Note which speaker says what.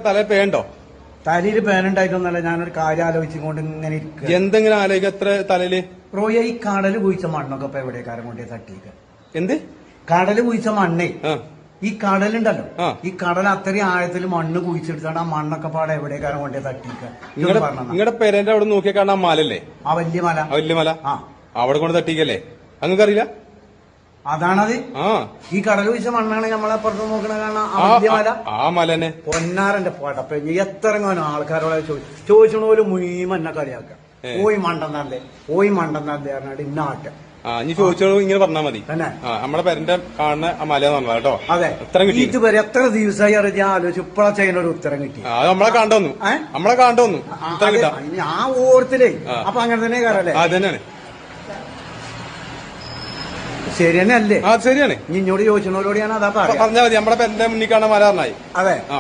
Speaker 1: തല പേണ്ടോ?
Speaker 2: തലയിൽ പേനുണ്ടായിട്ടൊന്നല്ല, ഞാനൊരു കാര്യം ആലോചിച്ചുകൊണ്ട് ഇങ്ങനെ ഇരിക്കുക.
Speaker 1: എന്തെങ്കിലും ആലോചിക്ക എത്ര തലയില്
Speaker 2: റോയ ഈ കടല് കുഴിച്ച മണ്ണൊക്കെ ഇപ്പൊ എവിടേക്കാരം കൊണ്ടേ തട്ടിക്ക?
Speaker 1: എന്ത്
Speaker 2: കടല് കുഴിച്ച മണ്ണേ,
Speaker 1: ആ
Speaker 2: ഈ കടലുണ്ടല്ലോ,
Speaker 1: ആ.
Speaker 2: ഈ കടൽ അത്രയും ആഴത്തിൽ മണ്ണ് കുഴിച്ചെടുത്താണ് ആ മണ്ണൊക്കെ പാടെ എവിടേക്കാരം കൊണ്ടേ തട്ടിക്ക?
Speaker 1: നിങ്ങളുടെ പേരന്റെ അവിടെ നോക്കിയാൽ കാണാൻ മലല്ലേ?
Speaker 2: ആ വലിയ മല.
Speaker 1: ആ വലിയ മല.
Speaker 2: ആ
Speaker 1: അവിടെ കൊണ്ട് തട്ടിക്കല്ലേ? അങ്ങക്കറിയില്ല?
Speaker 2: അതാണത്.
Speaker 1: ആ
Speaker 2: ഈ കടൽ കുഴിച്ച മണ്ണാണ് നമ്മളപ്പുറത്ത് നോക്കണ കാണാൻ ആ വലിയ മല.
Speaker 1: ആ മല തന്നെ.
Speaker 2: പൊന്നാരന്റെ പോട്ടപ്പ എത്ര ആൾക്കാരോടെ ചോദിച്ചോളൂ മുഴുവൻ എന്നെ കളിയാക്ക. ഓയി മണ്ടെന്നല്ലേ, ഓയി മണ്ടെന്നല്ലേ പറഞ്ഞാൽ ഇന്നാട്ട.
Speaker 1: ആ ഇനി ചോദിച്ചോളൂ, ഇങ്ങനെ പറഞ്ഞാൽ മതി.
Speaker 2: തന്നെ
Speaker 1: നമ്മളെ പേരന്റെ കാണുന്ന ആ മല പറഞ്ഞ കേട്ടോ.
Speaker 2: അതെ,
Speaker 1: ഉത്തരം കിട്ടി.
Speaker 2: ഇതുവരെ എത്ര ദിവസമായി അറിയാൻ ആലോചിച്ചു, ഇപ്പഴാ ചെയ്യുന്ന ഒരു ഉത്തരം കിട്ടി.
Speaker 1: അത് നമ്മളെ കണ്ടോന്നു, നമ്മളെ കണ്ടോന്നു ഉത്തരം കിട്ടാം.
Speaker 2: ആ ഓർത്തില്ലേ? അപ്പൊ അങ്ങനെ തന്നെ കാരല്ലേ?
Speaker 1: അത് തന്നെയാണ്.
Speaker 2: ശരി തന്നെ അല്ലേ?
Speaker 1: ആ ശരിയാണ്.
Speaker 2: ഇന്നോട് ചോദിച്ചോളോട് ഞാൻ അതാ പറയാം.
Speaker 1: പറഞ്ഞാൽ മതി. നമ്മളെ പേരന്റെ മുന്നിൽ കാണാൻ മല പറഞ്ഞായി.
Speaker 2: അതെ.
Speaker 1: ആ